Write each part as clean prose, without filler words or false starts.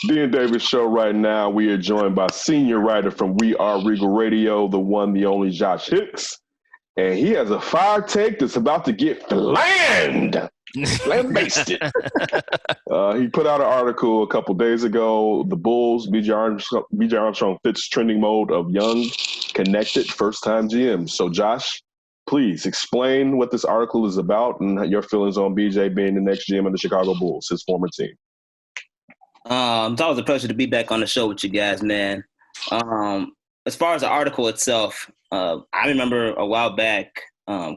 Dean Davis Show right now. We are joined by senior writer from We Are Regal Radio, the one, the only Josh Hicks. And he has a fire take that's about to get flambasted. He put out an article a couple days ago. The Bulls, BJ Armstrong fits trending mode of young, connected, first-time GMs. So, Josh, please explain what this article is about and your feelings on BJ being the next GM of the Chicago Bulls, his former team. It's always a pleasure to be back on the show with you guys, man. As far as the article itself, I remember a while back,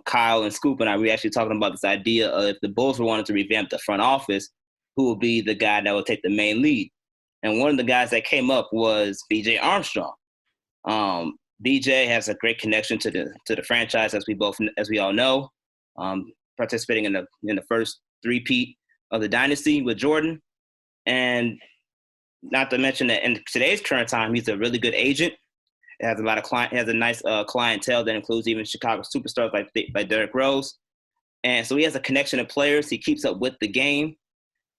Kyle and Scoop and I were actually talking about this idea of if the Bulls were wanting to revamp the front office, who would be the guy that would take the main lead. And one of the guys that came up was BJ Armstrong. BJ has a great connection to the franchise, as we all know, participating in the first three-peat of the dynasty with Jordan. And not to mention that in today's current time, he's a really good agent. It has a lot of has a nice clientele that includes even Chicago superstars like Derrick Rose. And so he has a connection to players. He keeps up with the game.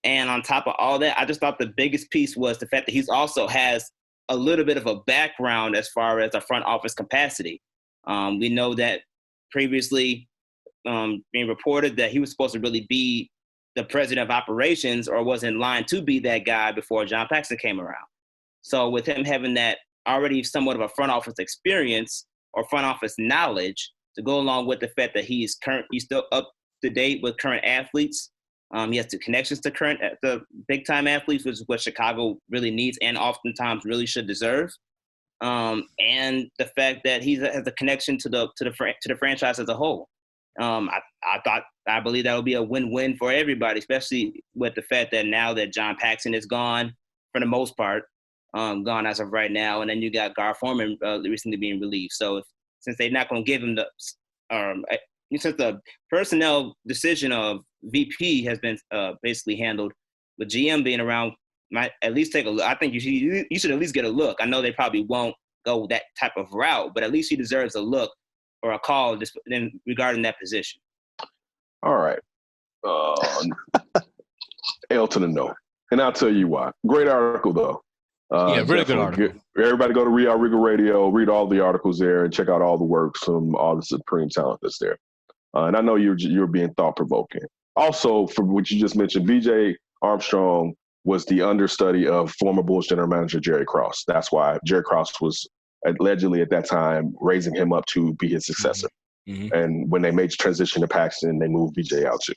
And on top of all that, I just thought the biggest piece was the fact that he's also has a little bit of a background as far as a front office capacity. We know that previously being reported that he was supposed to really be the president of operations or was in line to be that guy before John Paxson came around. So with him having that already somewhat of a front office experience or front office knowledge to go along with the fact that he's still up to date with current athletes. He has the connections to the big time athletes, which is what Chicago really needs and oftentimes really should deserve. And the fact that he has a connection to the franchise as a whole. I believe that would be a win-win for everybody, especially with the fact that now that John Paxson is gone for the most part, gone as of right now, and then you got Gar Forman recently being relieved. So since they're not going to give him since the personnel decision of VP has been basically handled, with GM being around, might at least take a look. I think you should at least get a look. I know they probably won't go that type of route, but at least he deserves a look or a call regarding that position. All right. L to the no. And I'll tell you why. Great article, though. Really good article. Everybody go to Real Regal Radio, read all the articles there, and check out all the works from all the supreme talent that's there. And I know you're being thought-provoking. Also, for what you just mentioned, BJ Armstrong was the understudy of former Bulls general manager Jerry Krause. That's why Jerry Krause was allegedly at that time raising him up to be his successor. Mm-hmm. And when they made the transition to Paxson, they moved BJ out too.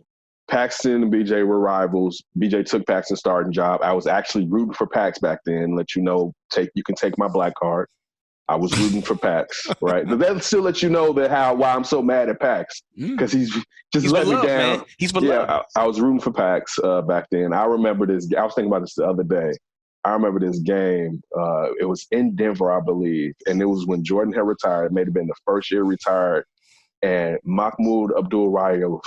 Paxson and BJ were rivals. BJ took Paxton's starting job. I was actually rooting for Pax back then. Let you know, you can take my black card. I was rooting for Pax, right? But that still lets you know why I'm so mad at Pax, because he's let me down. Man. He's beloved. Yeah, I was rooting for Pax back then. I remember this. I was thinking about this the other day. I remember this game. It was in Denver, I believe, and it was when Jordan had retired. It may have been the first year retired, and Mahmoud Abdul-Rauf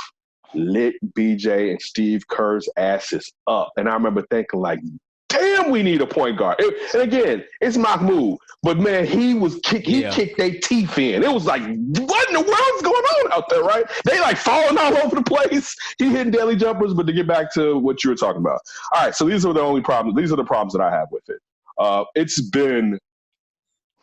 lit BJ and Steve Kerr's asses up. And I remember thinking, like, damn, we need a point guard. And again, it's Mahmoud. But, man, he kicked their teeth in. It was like, what in the world's going on out there, right? They, like, falling all over the place. He hitting daily jumpers. But to get back to what you were talking about. All right, so these are the only problems. These are the problems that I have with it. It's been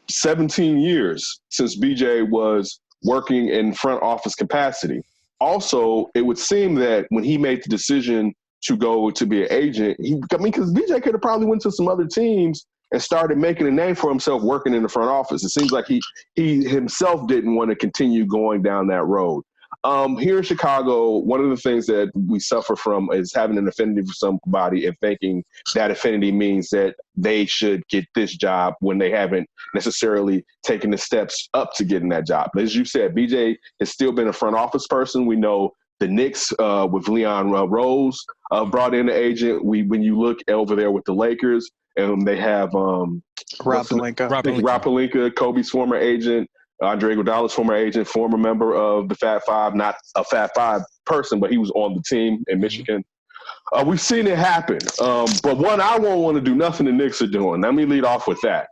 17 years since BJ was working in front office capacity. Also, it would seem that when he made the decision to go to be an agent, because BJ could have probably went to some other teams and started making a name for himself working in the front office. It seems like he himself didn't want to continue going down that road. Here in Chicago, one of the things that we suffer from is having an affinity for somebody and thinking that affinity means that they should get this job when they haven't necessarily taken the steps up to getting that job. But as you said, BJ has still been a front office person. We know the Knicks with Leon Rose brought in an agent. When you look over there with the Lakers, and they have Rob Pelinka, Kobe's former agent, Andre Iguodala's former agent, former member of the Fab Five, not a Fab Five person, but he was on the team in Michigan. We've seen it happen. But one, I won't want to do nothing the Knicks are doing. Let me lead off with that.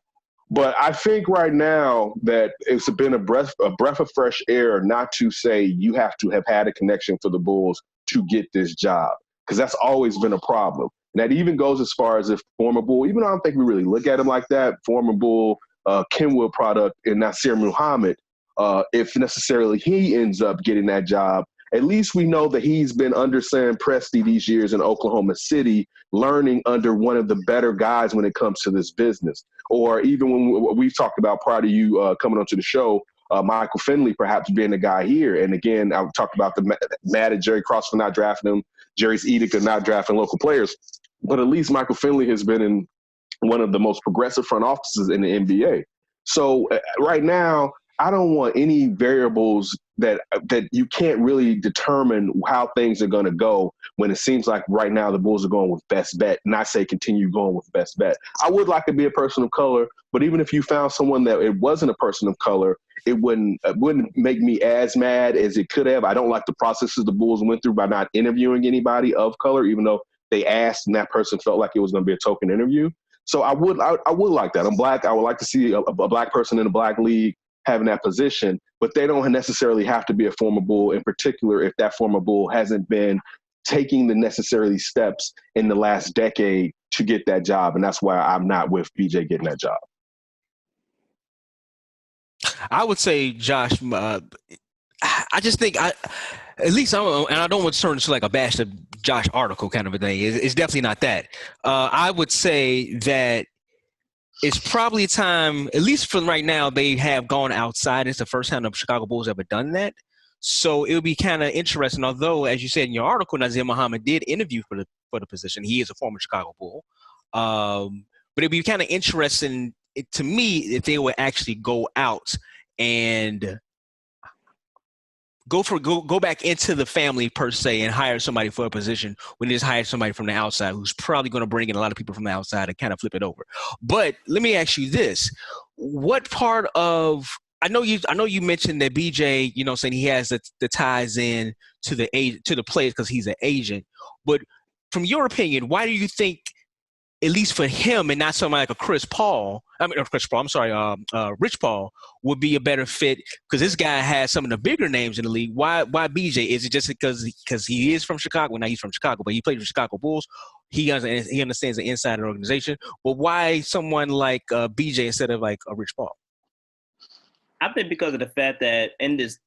But I think right now that it's been a breath of fresh air not to say you have to have had a connection for the Bulls to get this job, because that's always been a problem. And that even goes as far as if former Bull, even though I don't think we really look at him like that, former Bull, Kenwood product, and Nasir Muhammad, if necessarily he ends up getting that job, at least we know that he's been under Sam Presti these years in Oklahoma City, learning under one of the better guys when it comes to this business. Or even when we've talked about prior to you coming onto the show, Michael Finley perhaps being the guy here. And again, I've talked about the mad at Jerry Cross for not drafting him, Jerry's edict of not drafting local players. But at least Michael Finley has been in one of the most progressive front offices in the NBA. So right now, I don't want any variables that you can't really determine how things are going to go when it seems like right now the Bulls are going with best bet, and I say continue going with best bet. I would like to be a person of color, but even if you found someone that it wasn't a person of color, it wouldn't make me as mad as it could have. I don't like the processes the Bulls went through by not interviewing anybody of color, even though they asked and that person felt like it was going to be a token interview. So I would like that. I'm black. I would like to see a black person in a black league having that position, but they don't necessarily have to be a former Bull, in particular if that former Bull hasn't been taking the necessary steps in the last decade to get that job. And that's why I'm not with BJ getting that job. I would say, Josh, I just think at least and I don't want to turn into like a bash of Josh article kind of a thing. It's definitely not that. I would say that it's probably time, at least for right now, they have gone outside. It's the first time the Chicago Bulls ever done that. So it would be kind of interesting, although, as you said in your article, Nasir Muhammad did interview for the position. He is a former Chicago Bull. But it'd be kind of interesting to me if they would actually go out and go back into the family per se and hire somebody for a position when they just hire somebody from the outside who's probably going to bring in a lot of people from the outside and kind of flip it over. But let me ask you this: what part of I know you mentioned that BJ, saying he has the ties in to the players because he's an agent. But from your opinion, why do you think, at least for him and not somebody like a Rich Paul would be a better fit? Because this guy has some of the bigger names in the league. Why BJ? Is it just because he is from Chicago? Now he's from Chicago, but he played for Chicago Bulls. He understands the inside of the organization. But why someone like BJ instead of like a Rich Paul? I think because of the fact that in this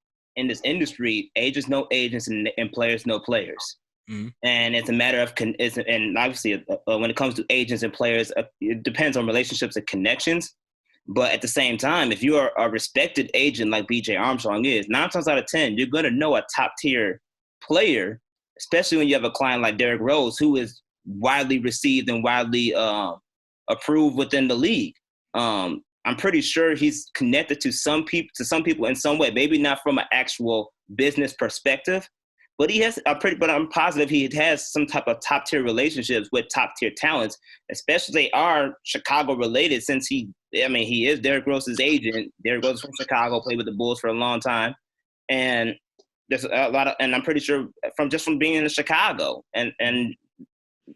industry, agents know agents and players know players. Mm-hmm. And it's a matter of, and obviously when it comes to agents and players, it depends on relationships and connections. But at the same time, if you are a respected agent like BJ Armstrong is, 9 times out of 10, you're going to know a top tier player, especially when you have a client like Derrick Rose, who is widely received and widely approved within the league. I'm pretty sure he's connected to some people in some way, maybe not from an actual business perspective. But but I'm positive he has some type of top tier relationships with top tier talents, especially they are Chicago related. Since he is Derrick Rose's agent. Derrick Rose is from Chicago, played with the Bulls for a long time, and there's a lot of, and I'm pretty sure from being in Chicago and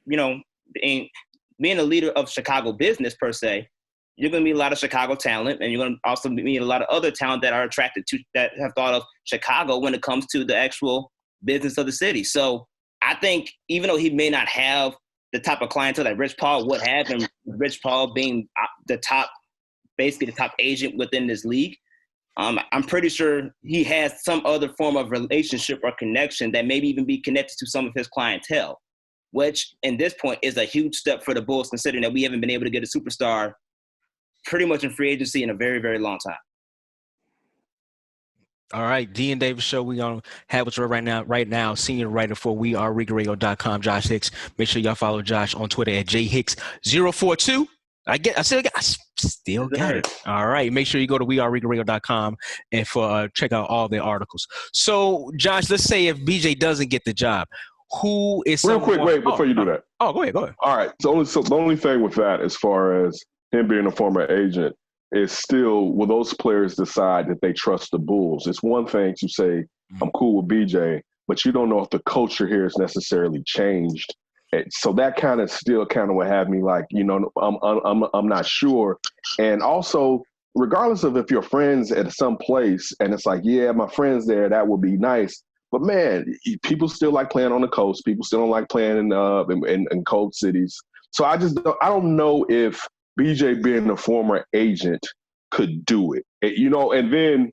being a leader of Chicago business per se, you're going to meet a lot of Chicago talent, and you're going to also meet a lot of other talent that are attracted to, that have thought of Chicago when it comes to the actual business of the city. So I think even though he may not have the type of clientele that Rich Paul would have, and Rich Paul being the top agent within this league, I'm pretty sure he has some other form of relationship or connection that maybe even be connected to some of his clientele, which in this point is a huge step for the Bulls, considering that we haven't been able to get a superstar pretty much in free agency in a very, very long time. All right, D and Davis Show. We gonna have what's right now. Senior writer for WeAreRigaRadio.com, Josh Hicks. Make sure y'all follow Josh on Twitter at jhicks042. I still got it. All right, make sure you go to WeAreRigaRadio.com and check out all their articles. So, Josh, let's say if BJ doesn't get the job, who is real quick? Wait, before you do that. Oh, go ahead. All right. So the only thing with that, as far as him being a former agent, is still, will those players decide that they trust the Bulls? It's one thing to say, I'm cool with BJ, but you don't know if the culture here has necessarily changed. So that kind of would have me like, I'm not sure. And also, regardless of if you're friends at some place and it's like, yeah, my friend's there, that would be nice. But man, people still like playing on the coast. People still don't like playing in cold cities. So I don't know if BJ being a former agent could do it. And then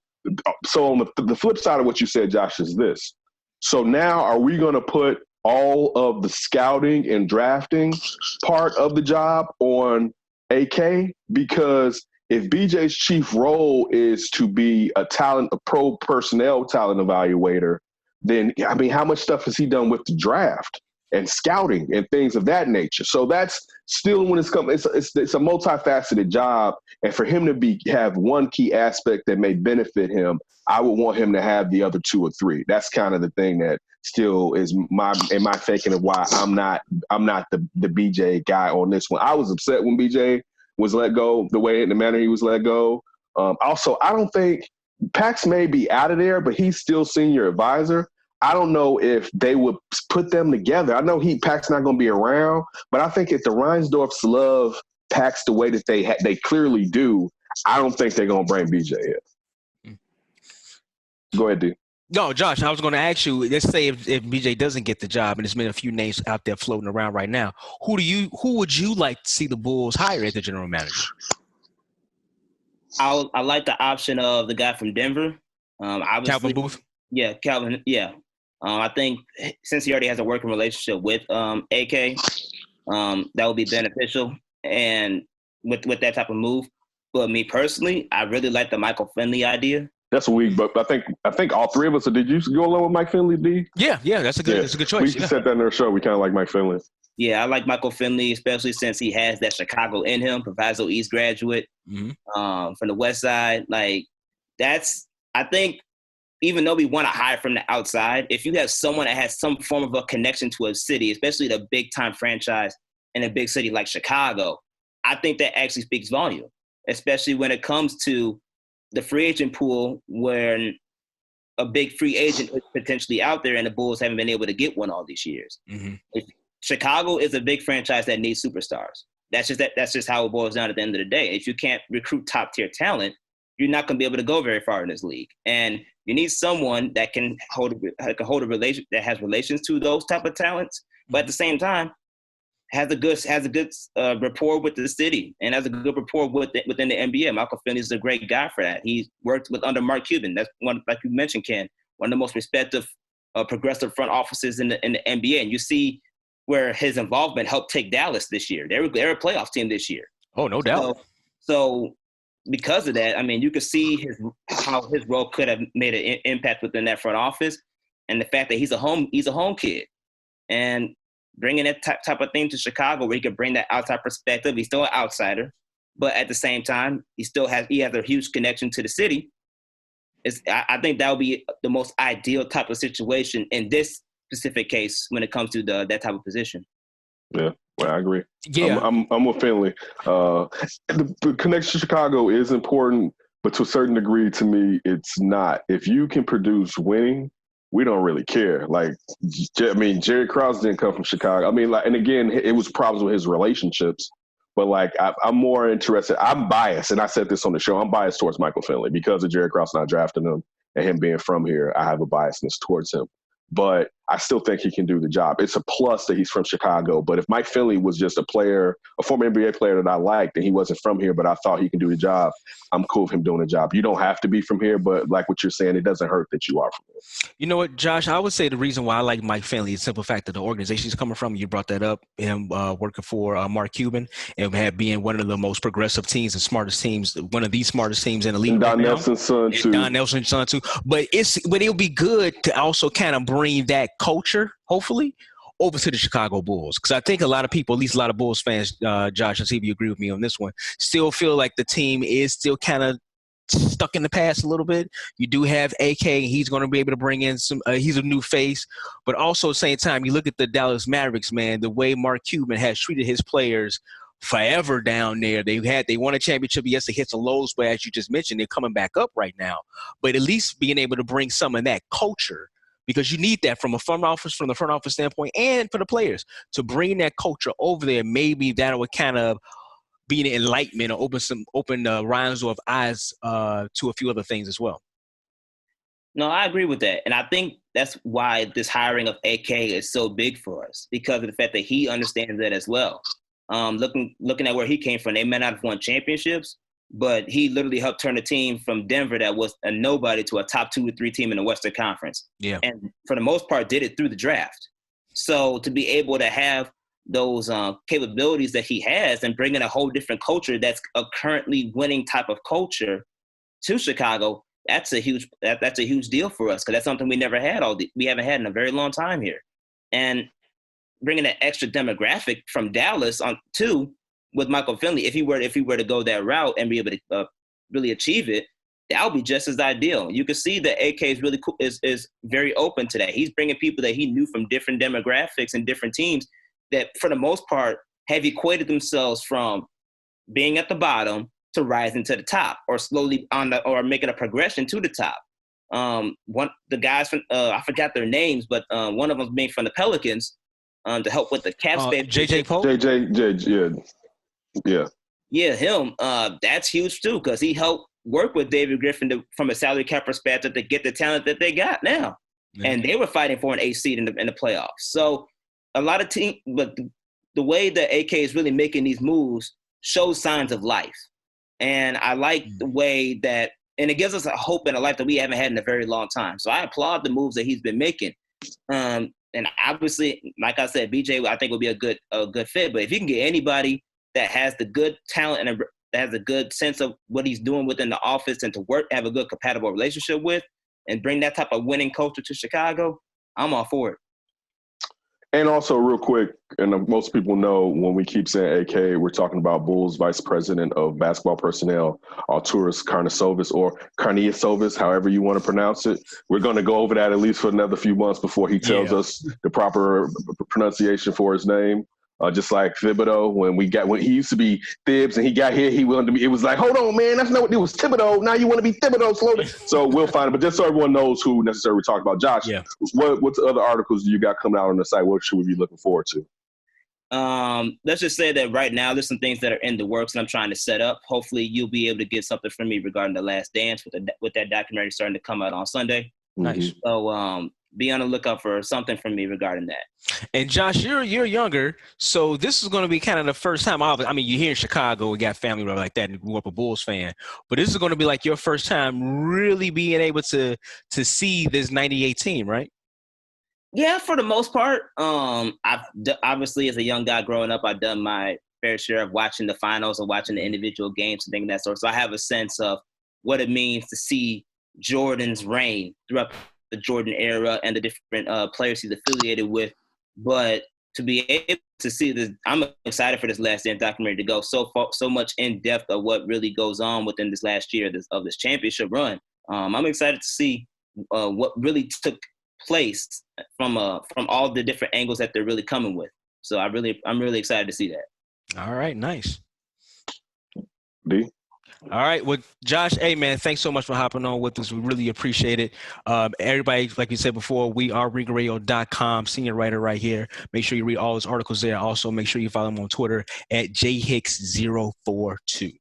so on the flip side of what you said, Josh, is this. So now are we going to put all of the scouting and drafting part of the job on AK? Because if BJ's chief role is to be a pro personnel talent evaluator, then, I mean, how much stuff has he done with the draft and scouting and things of that nature? So that's still, when it's a multifaceted job. And for him to have one key aspect that may benefit him, I would want him to have the other 2 or 3. That's kind of the thing that still is my thinking of why I'm not the BJ guy on this one. I was upset when BJ was let go, the manner he was let go. Also, I don't think Pax may be out of there, but he's still senior advisor. I don't know if they would put them together. I know Pax not going to be around, but I think if the Reinsdorfs love Pax the way that they clearly do, I don't think they're going to bring BJ in. Go ahead, D. No, Josh, I was going to ask you, let's say if BJ doesn't get the job, and there's been a few names out there floating around right now, who would you like to see the Bulls hire as the general manager? I like the option of the guy from Denver. Calvin Booth? Yeah, Calvin, yeah. I think since he already has a working relationship with AK, that would be beneficial and with that type of move. But me personally, I really like the Michael Finley idea. That's weak, but I think all 3 of us. Did you go along with Mike Finley, D? Yeah, that's a good choice. We said that in our show. We kind of like Mike Finley. Yeah, I like Michael Finley, especially since he has that Chicago in him, Proviso East graduate from the West Side. Like I think, even though we want to hire from the outside, if you have someone that has some form of a connection to a city, especially the big-time franchise in a big city like Chicago, I think that actually speaks volume, especially when it comes to the free agent pool, when a big free agent is potentially out there and the Bulls haven't been able to get one all these years. Chicago is a big franchise that needs superstars. That's just how it boils down at the end of the day. If you can't recruit top-tier talent, you're not going to be able to go very far in this league. And you need someone that can hold a relation, that has relations to those type of talents, but at the same time has a good rapport with the city and has a good rapport within the NBA. Michael Finley is a great guy for that. He worked under Mark Cuban. That's one, like you mentioned, Ken, one of the most respected, progressive front offices in the NBA. And you see where his involvement helped take Dallas this year. They're a playoff team this year. Oh, no doubt. So because of that, I mean, you could see how his role could have made an impact within that front office, and the fact that he's a home kid, and bringing that type of thing to Chicago where he could bring that outside perspective. He's still an outsider, but at the same time, he has a huge connection to the city. I think that would be the most ideal type of situation in this specific case when it comes to that type of position. Yeah. Well, I agree. Yeah, I'm with Finley. The connection to Chicago is important, but to a certain degree, to me, it's not. If you can produce winning, we don't really care. Like, I mean, Jerry Krause didn't come from Chicago. I mean, like, and again, it was problems with his relationships. But like, I'm more interested. I'm biased, and I said this on the show. I'm biased towards Michael Finley because of Jerry Krause not drafting him and him being from here. I have a biasness towards him. But I still think he can do the job. It's a plus that he's from Chicago. But if Mike Finley was just a former NBA player that I liked, and he wasn't from here, but I thought he can do the job, I'm cool with him doing the job. You don't have to be from here, but like what you're saying, it doesn't hurt that you are from here. You know what, Josh? I would say the reason why I like Mike Finley is the simple fact that the organization he's coming from, you brought that up, him working for Mark Cuban and being one of the most progressive teams and smartest teams, one of the smartest teams in the league. And Don Nelson's son, too. Don Nelson's son, too. But it'll be good to also kind of bring that culture, hopefully, over to the Chicago Bulls. Because I think a lot of people, at least a lot of Bulls fans, Josh, and see if you agree with me on this one, still feel like the team is still kind of stuck in the past a little bit. You do have AK. He's going to be able to bring in some he's a new face. But also at the same time, you look at the Dallas Mavericks, man, the way Mark Cuban has treated his players forever down there. They won a championship. Yes, they hit some lows, but as you just mentioned, they're coming back up right now. But at least being able to bring some of that culture, because you need that from the front office standpoint and for the players to bring that culture over there. Maybe that would kind of be an enlightenment or open Reinsdorf eyes to a few other things as well. No, I agree with that. And I think that's why this hiring of AK is so big for us, because of the fact that he understands that as well. Looking at where he came from, they may not have won championships, but he literally helped turn a team from Denver that was a nobody to a top 2 or 3 team in the Western Conference. Yeah. And for the most part, did it through the draft. So to be able to have those capabilities that he has and bring in a whole different culture that's a currently winning type of culture to Chicago, that's a huge deal for us, because that's something we never had we haven't had in a very long time here. And bringing that extra demographic from Dallas on too with Michael Finley, if he were to go that route and be able to really achieve it, that would be just as ideal. You can see that AK is really cool, is very open to that. He's bringing people that he knew from different demographics and different teams that, for the most part, have equated themselves from being at the bottom to rising to the top, or slowly or making a progression to the top. The guys from I forgot their names, but one of them being from the Pelicans to help with the cap space. JJ Pope. Yeah, him. That's huge too, because he helped work with David Griffin from a salary cap perspective to get the talent that they got now, and they were fighting for an 8th seed in the playoffs. So a lot of teams, but the way that AK is really making these moves shows signs of life. And I like the way that, and it gives us a hope and a life that we haven't had in a very long time. So I applaud the moves that he's been making. And obviously, like I said, BJ, I think will be a good fit. But if you can get anybody that has the good talent and that has a good sense of what he's doing within the office and to have a good compatible relationship with, and bring that type of winning culture to Chicago, I'm all for it. And also, real quick, and most people know when we keep saying AK, we're talking about Bulls Vice President of Basketball Personnel, Arturas Karnisovas, or Karniasovas, however you want to pronounce it. We're going to go over that at least for another few months before he tells us the proper pronunciation for his name. Just like Thibodeau, when he used to be Thibs and he got here, he wanted to be. It was like, hold on, man, that's not what it was. Thibodeau. Now you want to be Thibodeau. Slow down. So we'll find it. But just so everyone knows who necessarily we're talking about, Josh. Yeah. What other articles do you got coming out on the site? What should we be looking forward to? Let's just say that right now there's some things that are in the works and I'm trying to set up. Hopefully you'll be able to get something from me regarding The Last Dance with that documentary starting to come out on Sunday. Nice. So be on the lookout for something from me regarding that. And Josh, you're younger, so this is going to be kind of the first time. I mean, you're here in Chicago, we got family like that, and grew up a Bulls fan. But this is going to be like your first time really being able to see this '98 team, right? Yeah, for the most part. I've obviously, as a young guy growing up, I've done my fair share of watching the finals and watching the individual games and things of that sort. So I have a sense of what it means to see Jordan's reign throughout the Jordan era and the different players he's affiliated with. But to be able to see this, I'm excited for this Last Dance documentary to go so much in depth of what really goes on within this last year of this championship run. I'm excited to see what really took place from all the different angles that they're really coming with. So I'm really excited to see that. All right, nice. D. All right. Well, Josh, hey, man, thanks so much for hopping on with us. We really appreciate it. Everybody, like we said before, we are RegalRadio.com, senior writer right here. Make sure you read all his articles there. Also, make sure you follow him on Twitter at jhicks042.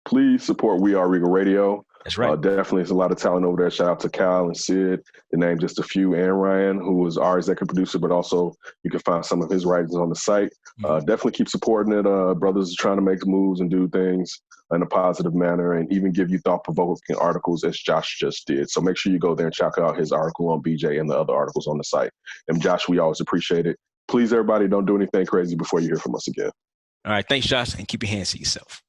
Please support We Are Regal Radio. That's right. Definitely, there's a lot of talent over there. Shout out to Kyle and Sid, to name just a few, and Ryan, who was our executive producer, but also you can find some of his writings on the site. Definitely keep supporting it. Brothers are trying to make moves and do things in a positive manner and even give you thought-provoking articles as Josh just did. So make sure you go there and check out his article on BJ and the other articles on the site. And Josh, we always appreciate it. Please, everybody, don't do anything crazy before you hear from us again. All right. Thanks, Josh, and keep your hands to yourself.